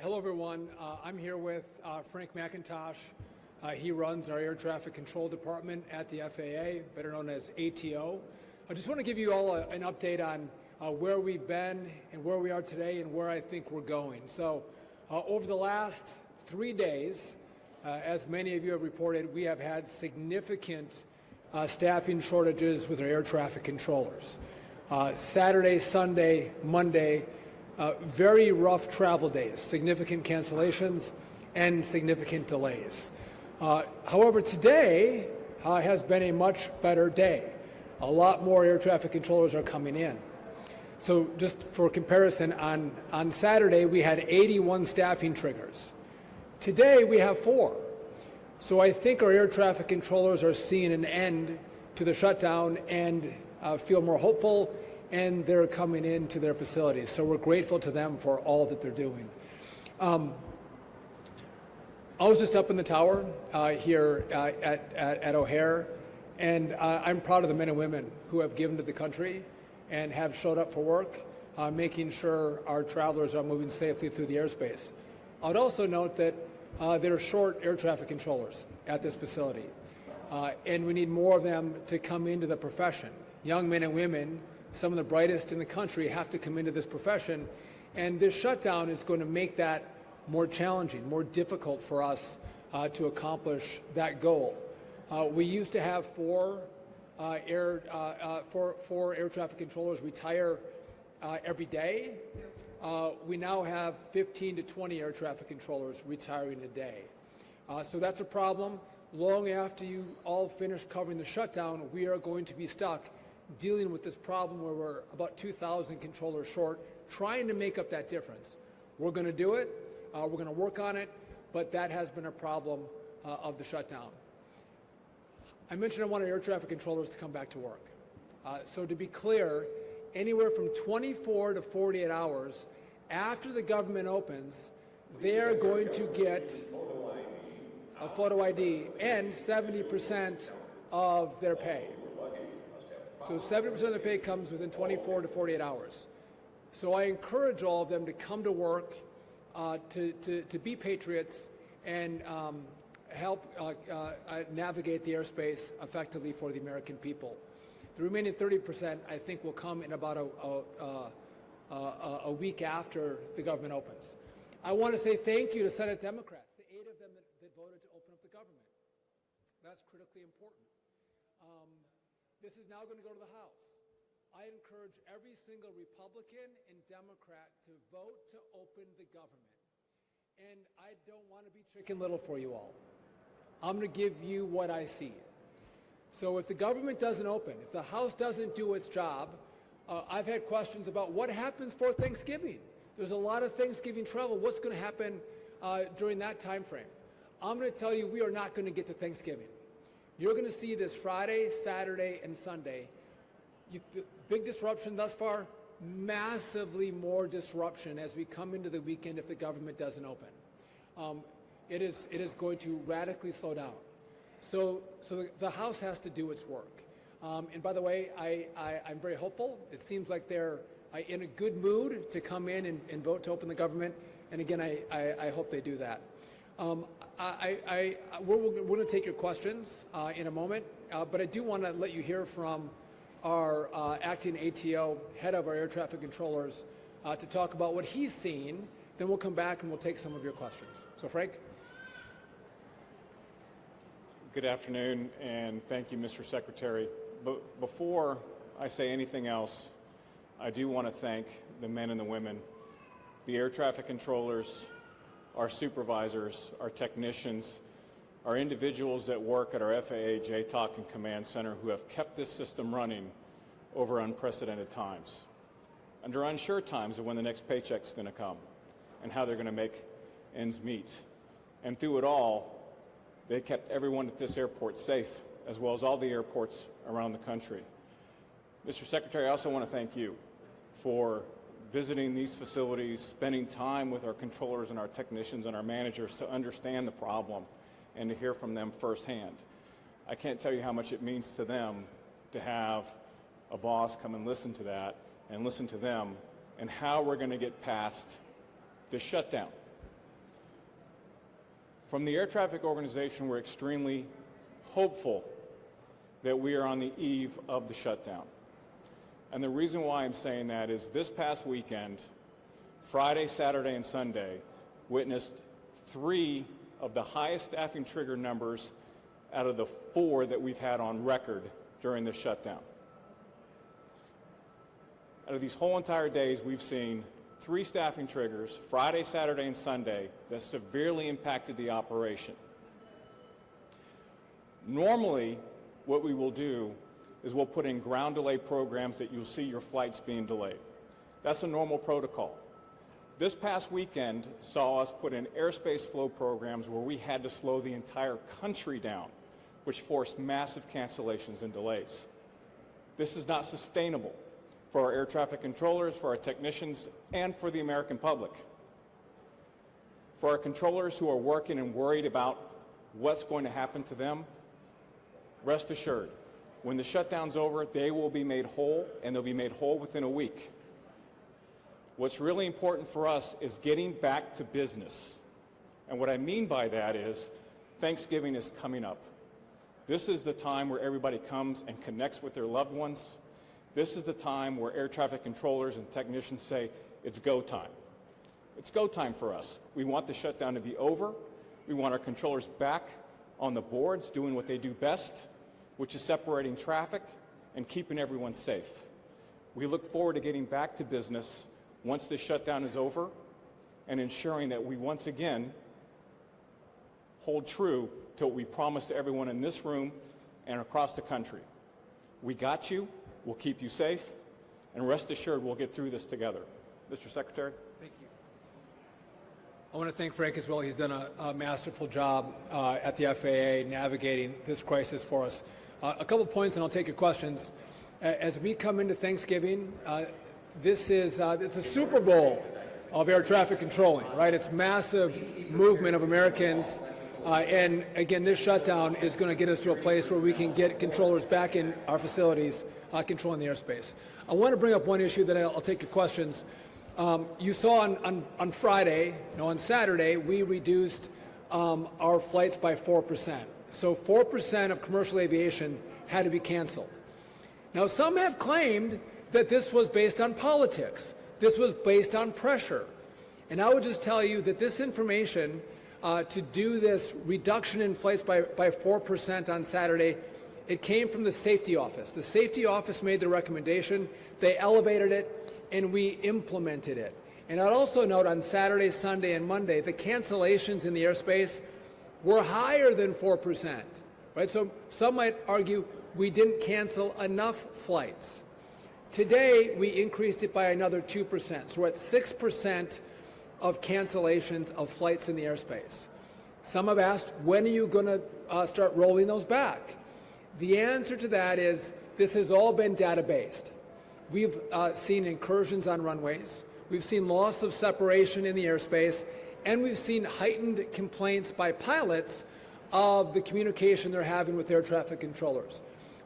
Hello, everyone. I'm here with Frank McIntosh. He runs our air traffic control department at the FAA, better known as ATO. I just want to give you all an update on where we've been and where we are today and where I think we're going. So over the last 3 days, as many of you have reported, we have had significant staffing shortages with our air traffic controllers. Saturday, Sunday, Monday, very rough travel days, significant cancellations and significant delays. However, today has been a much better day. A lot more air traffic controllers are coming in. So just for comparison, on Saturday we had 81 staffing triggers. Today we have 4. So I think our air traffic controllers are seeing an end to the shutdown and feel more hopeful, and they're coming into their facilities. So we're grateful to them for all that they're doing. I was just up in the tower here at O'Hare, and I'm proud of the men and women who have given to the country and have showed up for work, making sure our travelers are moving safely through the airspace. I would also note that there are short air traffic controllers at this facility, and we need more of them to come into the profession. Young men and women, some of the brightest in the country, have to come into this profession, and this shutdown is going to make that more challenging, more difficult for us to accomplish that goal. We used to have 4 air traffic controllers retire every day. We now have 15 to 20 air traffic controllers retiring a day. So that's a problem. Long after you all finish covering the shutdown, we are going to be stuck dealing with this problem where we're about 2,000 controllers short, trying to make up that difference. We're going to do it. We're going to work on it, but that has been a problem of the shutdown. I mentioned I wanted air traffic controllers to come back to work. So to be clear, anywhere from 24 to 48 hours after the government opens, they're going to get a photo ID and 70% of their pay. So 70% of their pay comes within 24 to 48 hours. So I encourage all of them to come to work, to be patriots and help navigate the airspace effectively for the American people. The remaining 30%, I think, will come in about a week after the government opens. I want to say thank you to Senate Democrats, the 8 of them that voted to open up the government. That's critically important. This is now going to go to the House. I encourage every single Republican and Democrat to vote to open the government. And I don't want to be Chicken Little for you all. I'm going to give you what I see. So if the government doesn't open, if the House doesn't do its job, I've had questions about what happens for Thanksgiving. There's a lot of Thanksgiving travel. What's going to happen during that time frame? I'm going to tell you we are not going to get to Thanksgiving. You're going to see this Friday, Saturday, and Sunday. The big disruption thus far, massively more disruption as we come into the weekend if the government doesn't open. It is going to radically slow down. So the House has to do its work. And by the way, I'm very hopeful. It seems like they're in a good mood to come in and vote to open the government. And again, I hope they do that. We're going to take your questions in a moment, but I do want to let you hear from our acting ATO, head of our air traffic controllers, to talk about what he's seen. Then we'll come back and we'll take some of your questions. So, Frank. Good afternoon, and thank you, Mr. Secretary. But before I say anything else, I do want to thank the men and the women, the air traffic controllers, our supervisors, our technicians, our individuals that work at our FAA JTOC and Command Center who have kept this system running over unprecedented times, under unsure times of when the next paycheck's going to come and how they're going to make ends meet. And through it all, they kept everyone at this airport safe, as well as all the airports around the country. Mr. Secretary, I also want to thank you for visiting these facilities, spending time with our controllers and our technicians and our managers to understand the problem and to hear from them firsthand. I can't tell you how much it means to them to have a boss come and listen to that and listen to them and how we're going to get past this shutdown. From the Air Traffic Organization, we're extremely hopeful that we are on the eve of the shutdown. And the reason why I'm saying that is this past weekend, Friday, Saturday, and Sunday, witnessed 3 of the highest staffing trigger numbers out of the 4 that we've had on record during this shutdown. Out of these whole entire days, we've seen 3 staffing triggers, Friday, Saturday, and Sunday, that severely impacted the operation. Normally, what we will do is we'll put in ground delay programs that you'll see your flights being delayed. That's a normal protocol. This past weekend saw us put in airspace flow programs where we had to slow the entire country down, which forced massive cancellations and delays. This is not sustainable for our air traffic controllers, for our technicians, and for the American public. For our controllers who are working and worried about what's going to happen to them, rest assured, when the shutdown's over, they will be made whole, and they'll be made whole within a week. What's really important for us is getting back to business. And what I mean by that is Thanksgiving is coming up. This is the time where everybody comes and connects with their loved ones. This is the time where air traffic controllers and technicians say, it's go time. It's go time for us. We want the shutdown to be over. We want our controllers back on the boards doing what they do best, which is separating traffic and keeping everyone safe. We look forward to getting back to business once this shutdown is over and ensuring that we once again hold true to what we promised to everyone in this room and across the country. We got you. We'll keep you safe, and rest assured we'll get through this together. Mr. Secretary. Thank you. I want to thank Frank as well. He's done a masterful job at the FAA navigating this crisis for us. A couple points, and I'll take your questions. As we come into Thanksgiving, this is a Super Bowl of air traffic controlling, right? It's massive movement of Americans. And again, this shutdown is going to get us to a place where we can get controllers back in our facilities controlling the airspace. I want to bring up one issue that I'll take your questions. You saw on Friday, on Saturday, we reduced our flights by 4%. So 4% of commercial aviation had to be canceled. Now, some have claimed that this was based on politics. This was based on pressure. And I would just tell you that this information to do this reduction in flights by 4% on Saturday, it came from the safety office. The safety office made the recommendation, they elevated it, and we implemented it. And I'd also note on Saturday, Sunday, and Monday, the cancellations in the airspace were higher than 4%, right? So some might argue we didn't cancel enough flights. Today, we increased it by another 2%, so we're at 6% of cancellations of flights in the airspace. Some have asked, when are you going to start rolling those back? The answer to that is this has all been data-based. We've seen incursions on runways. We've seen loss of separation in the airspace, and we've seen heightened complaints by pilots of the communication they're having with air traffic controllers.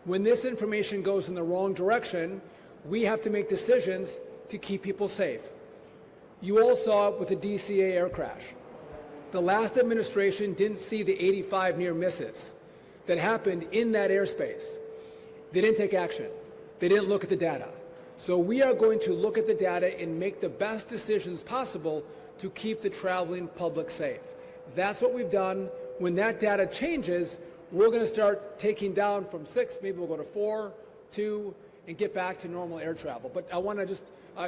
When this information goes in the wrong direction, we have to make decisions to keep people safe. You all saw it with the DCA air crash. The last administration didn't see the 85 near misses that happened in that airspace. They didn't take action. They didn't look at the data. So we are going to look at the data and make the best decisions possible to keep the traveling public safe. That's what we've done. When that data changes, we're going to start taking down from 6, maybe we'll go to 4, 2, and get back to normal air travel. But I want to just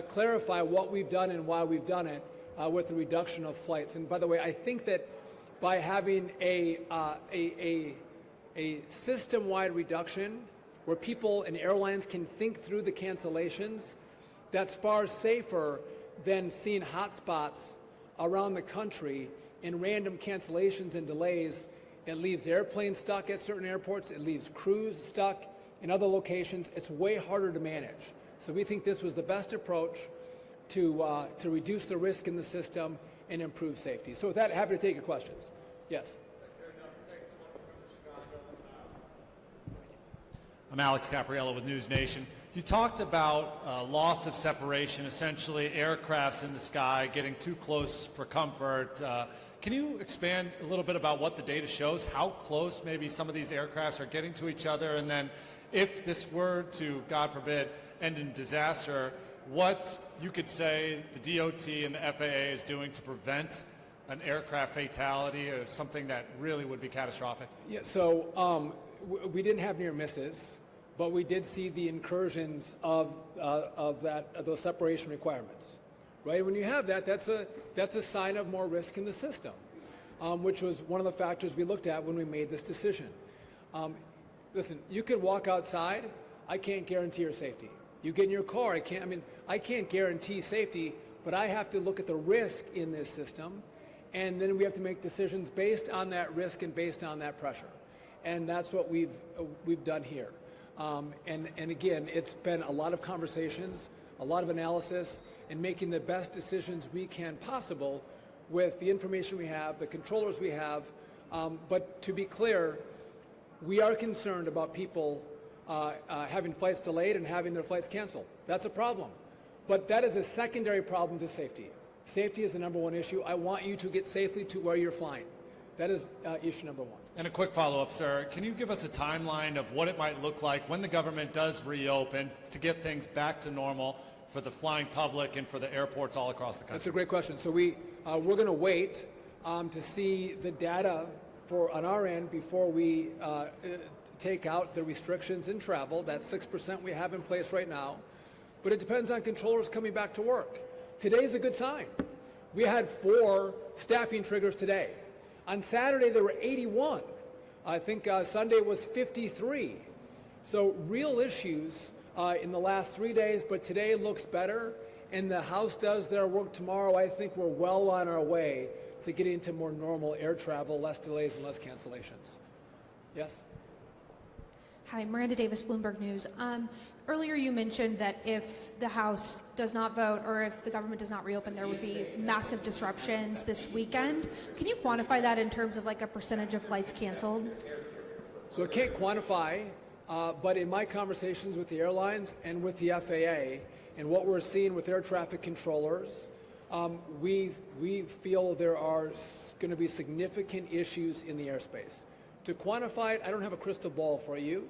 clarify what we've done and why we've done it with the reduction of flights. And by the way, I think that by having a system-wide reduction where people and airlines can think through the cancellations, that's far safer than seeing hotspots around the country and random cancellations and delays. It leaves airplanes stuck at certain airports. It leaves crews stuck in other locations. It's way harder to manage. So we think this was the best approach to reduce the risk in the system and improve safety. So with that, happy to take your questions. Yes. I'm Alex Capriello with News Nation. You talked about loss of separation, essentially aircrafts in the sky getting too close for comfort. Can you expand a little bit about what the data shows, how close maybe some of these aircrafts are getting to each other, and then if this were to, God forbid, end in disaster, what you could say the DOT and the FAA is doing to prevent an aircraft fatality or something that really would be catastrophic? Yeah, so we didn't have near misses, but we did see the incursions of those separation requirements, right? When you have that, that's a sign of more risk in the system, which was one of the factors we looked at when we made this decision. Listen, you can walk outside. I can't guarantee your safety. You get in your car. I can't guarantee safety, but I have to look at the risk in this system, and then we have to make decisions based on that risk and based on that pressure, and that's what we've done here. And again, it's been a lot of conversations, a lot of analysis, and making the best decisions we can possible with the information we have, the controllers we have. But to be clear, we are concerned about people having flights delayed and having their flights canceled. That's a problem. But that is a secondary problem to safety. Safety is the number one issue. I want you to get safely to where you're flying. That is issue number one. And a quick follow-up, sir. Can you give us a timeline of what it might look like when the government does reopen to get things back to normal for the flying public and for the airports all across the country? That's a great question. So we're going to wait to see the data on our end before we take out the restrictions in travel. That 6% we have in place right now. But it depends on controllers coming back to work. Today's a good sign. We had 4 staffing triggers today. On Saturday, there were 81. I think Sunday was 53. So real issues in the last 3 days, but today looks better. And the House does their work tomorrow. I think we're well on our way to getting to more normal air travel, less delays and less cancellations. Yes? Hi, Miranda Davis, Bloomberg News. Earlier you mentioned that if the House does not vote or if the government does not reopen, there would be massive disruptions this weekend. Can you quantify that in terms of like a percentage of flights canceled? So I can't quantify, but in my conversations with the airlines and with the FAA and what we're seeing with air traffic controllers, we feel there are going to be significant issues in the airspace. To quantify it, I don't have a crystal ball for you,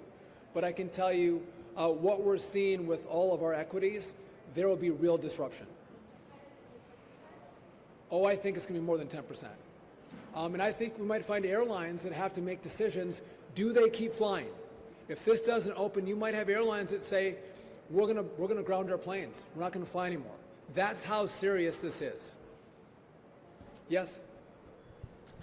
but I can tell you what we're seeing with all of our equities, there will be real disruption. Oh, I think it's going to be more than 10%. And I think we might find airlines that have to make decisions. Do they keep flying? If this doesn't open, you might have airlines that say, we're going to ground our planes. We're not going to fly anymore. That's how serious this is. Yes?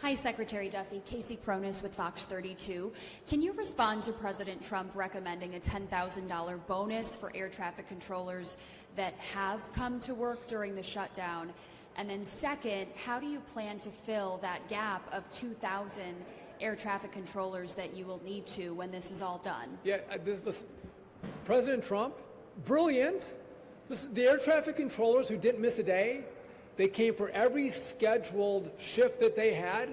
Hi, Secretary Duffy. Casey Cronus with Fox 32. Can you respond to President Trump recommending a $10,000 bonus for air traffic controllers that have come to work during the shutdown? And then second, how do you plan to fill that gap of 2,000 air traffic controllers that you will need to when this is all done? Yeah, listen, President Trump, brilliant. Listen, the air traffic controllers who didn't miss a day, they came for every scheduled shift that they had.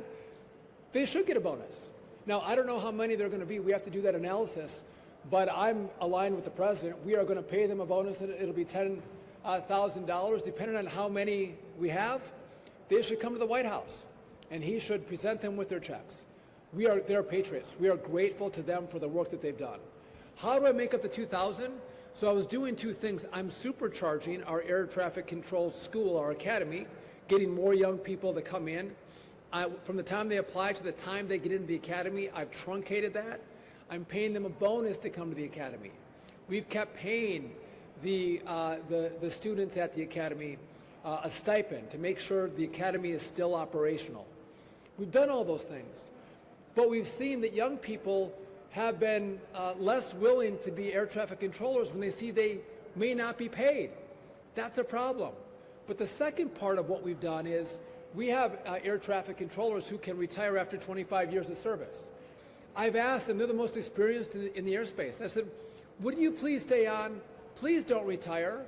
They should get a bonus. Now, I don't know how many they're going to be. We have to do that analysis. But I'm aligned with the president. We are going to pay them a bonus. It'll be $10,000, depending on how many we have. They should come to the White House, and he should present them with their checks. They're patriots. We are grateful to them for the work that they've done. How do I make up the 2,000? So I was doing 2 things. I'm supercharging our air traffic control school, our academy, getting more young people to come in. From the time they apply to the time they get into the academy, I've truncated that. I'm paying them a bonus to come to the academy. We've kept paying the students at the academy a stipend to make sure the academy is still operational. We've done all those things. But we've seen that young people have been less willing to be air traffic controllers when they see they may not be paid. That's a problem. But the second part of what we've done is we have air traffic controllers who can retire after 25 years of service. I've asked them, they're the most experienced in the airspace. I said, would you please stay on? Please don't retire.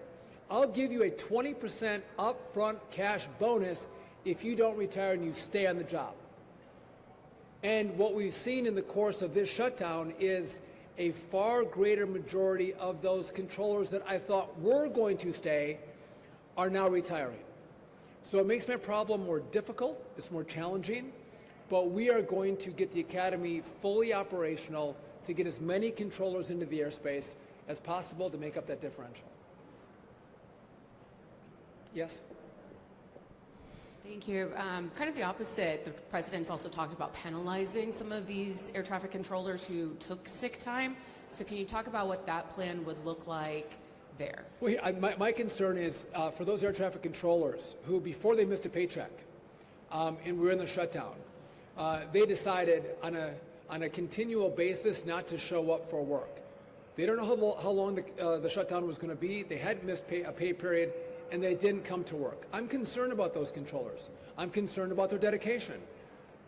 I'll give you a 20% upfront cash bonus if you don't retire and you stay on the job. And what we've seen in the course of this shutdown is a far greater majority of those controllers that I thought were going to stay are now retiring. So it makes my problem more difficult, it's more challenging, but we are going to get the Academy fully operational to get as many controllers into the airspace as possible to make up that differential. Yes? Thank you. Kind of the opposite. The president's also talked about penalizing some of these air traffic controllers who took sick time. So can you talk about what that plan would look like there? Well, my concern is for those air traffic controllers who, before they missed a paycheck and we were in the shutdown, they decided on a continual basis not to show up for work. They don't know how long the shutdown was going to be. They hadn't missed a pay period, and they didn't come to work. I'm concerned about those controllers. I'm concerned about their dedication.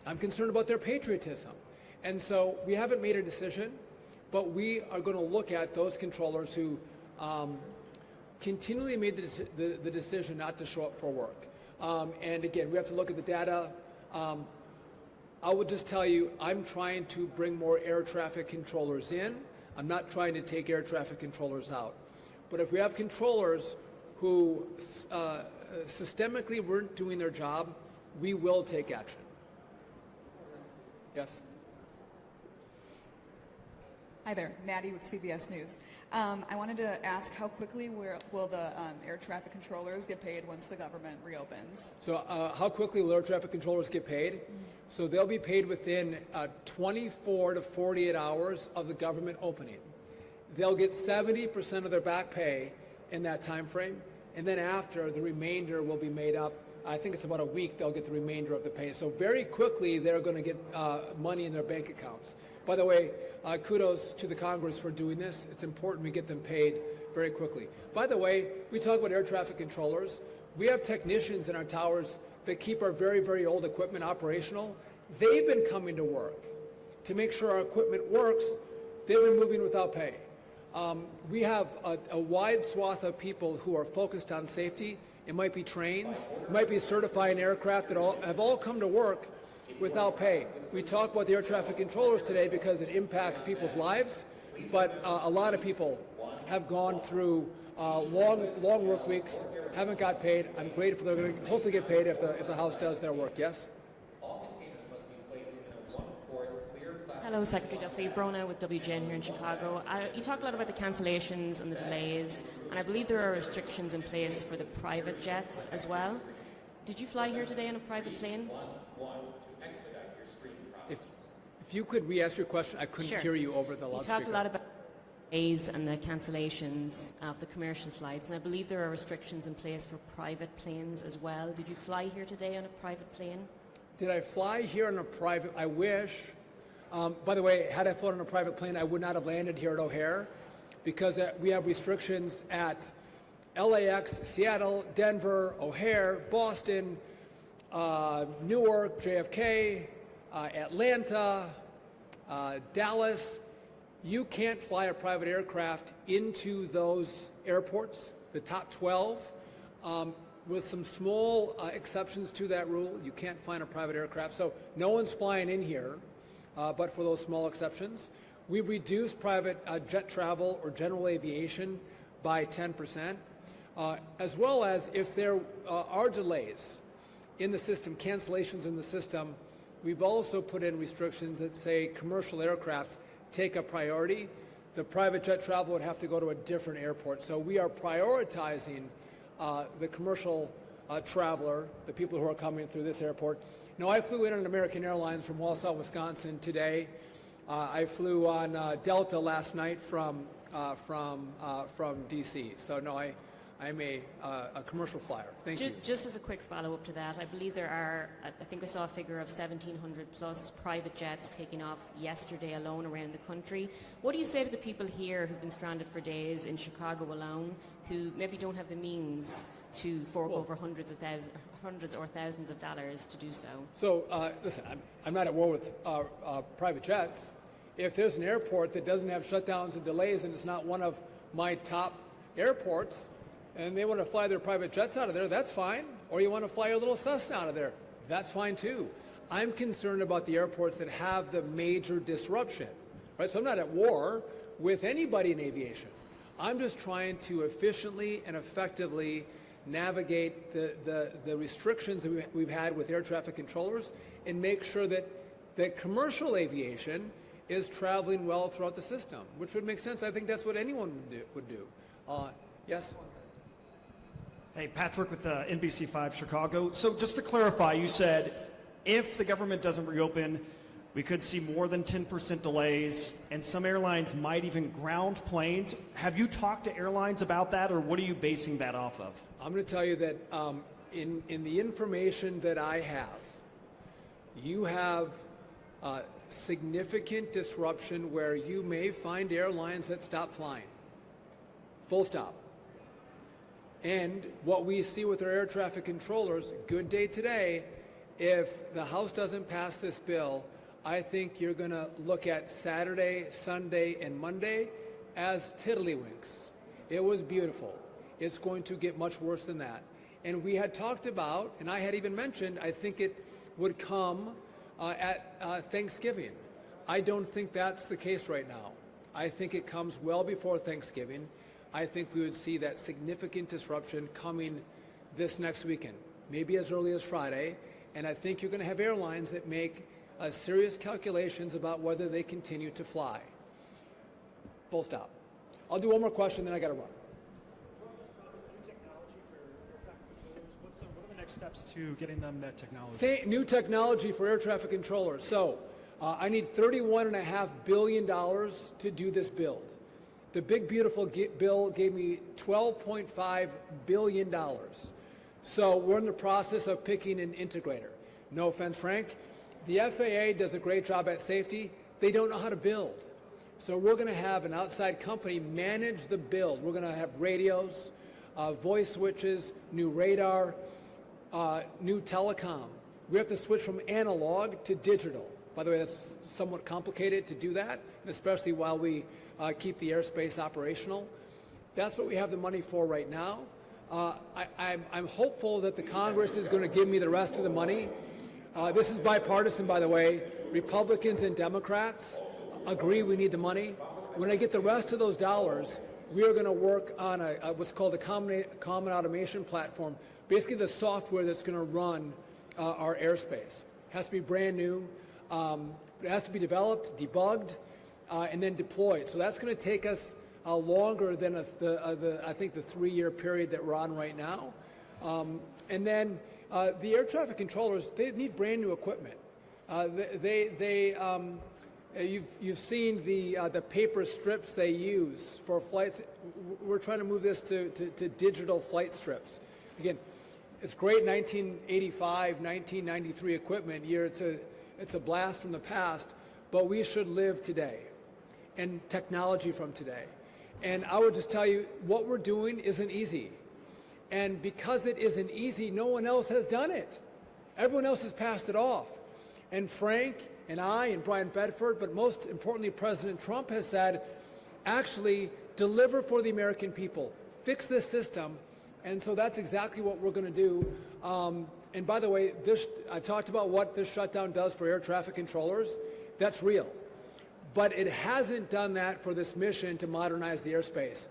I'm concerned about their patriotism. And so we haven't made a decision, but we are going to look at those controllers who continually made the decision not to show up for work. And again, we have to look at the data. I would just tell you, I'm trying to bring more air traffic controllers in. I'm not trying to take air traffic controllers out. But if we have controllers who systemically weren't doing their job, we will take action. Yes? Hi there, Maddie with CBS News. I wanted to ask how quickly will the air traffic controllers get paid once the government reopens? So how quickly will air traffic controllers get paid? So they'll be paid within 24 to 48 hours of the government opening. They'll get 70% of their back pay in that time frame, and then after, the remainder will be made up. I think it's about a week they'll get the remainder of the pay. So very quickly they're going to get money in their bank accounts. By the way, kudos to the Congress for doing this. It's important we get them paid very quickly. By the way, we talk about air traffic controllers. We have technicians in our towers that keep our very, very old equipment operational. They've been coming to work to make sure our equipment works. They've been moving without pay. We have a wide swath of people who are focused on safety. It might be trains, it might be certifying aircraft that have all come to work without pay. We talk about the air traffic controllers today because it impacts people's lives, but a lot of people have gone through long work weeks, haven't got paid. I'm grateful they're going to hopefully get paid if the House does their work. Yes? Hello, Secretary Duffy. Brona with WGN here in Chicago. You talked a lot about the cancellations and the delays, and I believe there are restrictions in place for the private jets as well. Did you fly here today on a private plane? If you could re-ask your question, I couldn't hear you over the loudspeaker. You talked a lot about the delays and the cancellations of the commercial flights, and I believe there are restrictions in place for private planes as well. Did you fly here today on a private plane? Did I fly here on a private? I wish. By the way, had I flown on a private plane, I would not have landed here at O'Hare because we have restrictions at LAX, Seattle, Denver, O'Hare, Boston, Newark, JFK, Atlanta, Dallas. You can't fly a private aircraft into those airports, the top 12. With some small exceptions to that rule, you can't fly a private aircraft. So no one's flying in here. But for those small exceptions. We've reduced private jet travel or general aviation by 10%, as well as if there are delays in the system, cancellations in the system, we've also put in restrictions that say commercial aircraft take a priority. The private jet travel would have to go to a different airport. So we are prioritizing the commercial traveler, the people who are coming through this airport. Now, I flew in on American Airlines from Wausau, Wisconsin today. I flew on Delta last night from D.C. So, no, I'm a commercial flyer. Thank you. Just as a quick follow-up to that, I believe there are, I think I saw a figure of 1,700 plus private jets taking off yesterday alone around the country. What do you say to the people here who've been stranded for days in Chicago alone, who maybe don't have the means to fork over hundreds or thousands of dollars to do so? So, listen, I'm not at war with private jets. If there's an airport that doesn't have shutdowns and delays and it's not one of my top airports, and they want to fly their private jets out of there, that's fine. Or you want to fly your little Cessna out of there, that's fine too. I'm concerned about the airports that have the major disruption, right? So I'm not at war with anybody in aviation. I'm just trying to efficiently and effectively navigate the restrictions that we've had with air traffic controllers and make sure that commercial aviation is traveling well throughout the system, which would make sense. I think that's what anyone would do. Yes? Hey, Patrick with NBC5 Chicago. So just to clarify, you said if the government doesn't reopen, we could see more than 10% delays, and some airlines might even ground planes. Have you talked to airlines about that, or what are you basing that off of? I'm going to tell you that in the information that I have, you have significant disruption where you may find airlines that stop flying. Full stop. And what we see with our air traffic controllers, good day today, if the House doesn't pass this bill, I think you're going to look at Saturday, Sunday, and Monday as tiddlywinks. It was beautiful. It's going to get much worse than that. And we had talked about, and I had even mentioned, I think it would come at Thanksgiving. I don't think that's the case right now. I think it comes well before Thanksgiving. I think we would see that significant disruption coming this next weekend, maybe as early as Friday. And I think you're going to have airlines that make serious calculations about whether they continue to fly. Full stop. I'll do one more question, then I got to run. What are the next steps to getting them that technology? New technology for air traffic controllers. So I need $31.5 billion to do this build. The big, beautiful bill gave me $12.5 billion. So we're in the process of picking an integrator. No offense, Frank. The FAA does a great job at safety. They don't know how to build. So we're going to have an outside company manage the build. We're going to have radios, voice switches, new radar, new telecom. We have to switch from analog to digital. By the way, that's somewhat complicated to do that, and especially while we keep the airspace operational. That's what we have the money for right now. I'm hopeful that the Congress is going to give me the rest of the money. This is bipartisan, by the way. Republicans and Democrats agree we need the money. When I get the rest of those dollars, we are going to work on what's called a common automation platform, basically the software that's going to run our airspace. It has to be brand new. It has to be developed, debugged, and then deployed. So that's going to take us longer than I think the 3-year period that we're on right now. And then the air traffic controllers, they need brand new equipment. You've seen the paper strips they use for flights. We're trying to move this to digital flight strips. Again, it's great 1985, 1993 equipment year. It's a blast from the past, but we should live today and technology from today. And I would just tell you, what we're doing isn't easy. And because it isn't easy, no one else has done it. Everyone else has passed it off. And Frank and I and Brian Bedford, but most importantly, President Trump has said, actually deliver for the American people, fix this system. And so that's exactly what we're going to do. And by the way, I talked about what this shutdown does for air traffic controllers. That's real. But it hasn't done that for this mission to modernize the airspace.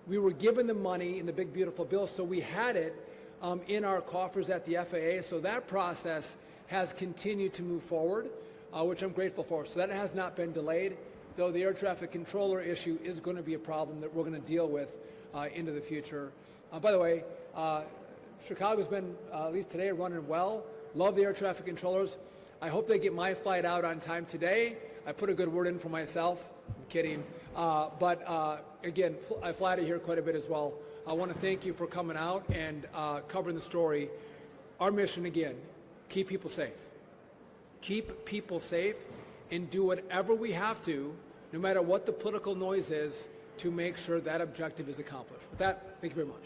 We were given the money in the big, beautiful bill, so we had it in our coffers at the FAA. So that process has continued to move forward, which I'm grateful for. So that has not been delayed, though the air traffic controller issue is going to be a problem that we're going to deal with into the future. By the way, Chicago's been, at least today, running well. Love the air traffic controllers. I hope they get my flight out on time today. I put a good word in for myself. I'm kidding. But again, I fly to here quite a bit as well. I want to thank you for coming out and covering the story. Our mission, again, keep people safe. Keep people safe and do whatever we have to, no matter what the political noise is, to make sure that objective is accomplished. With that, thank you very much.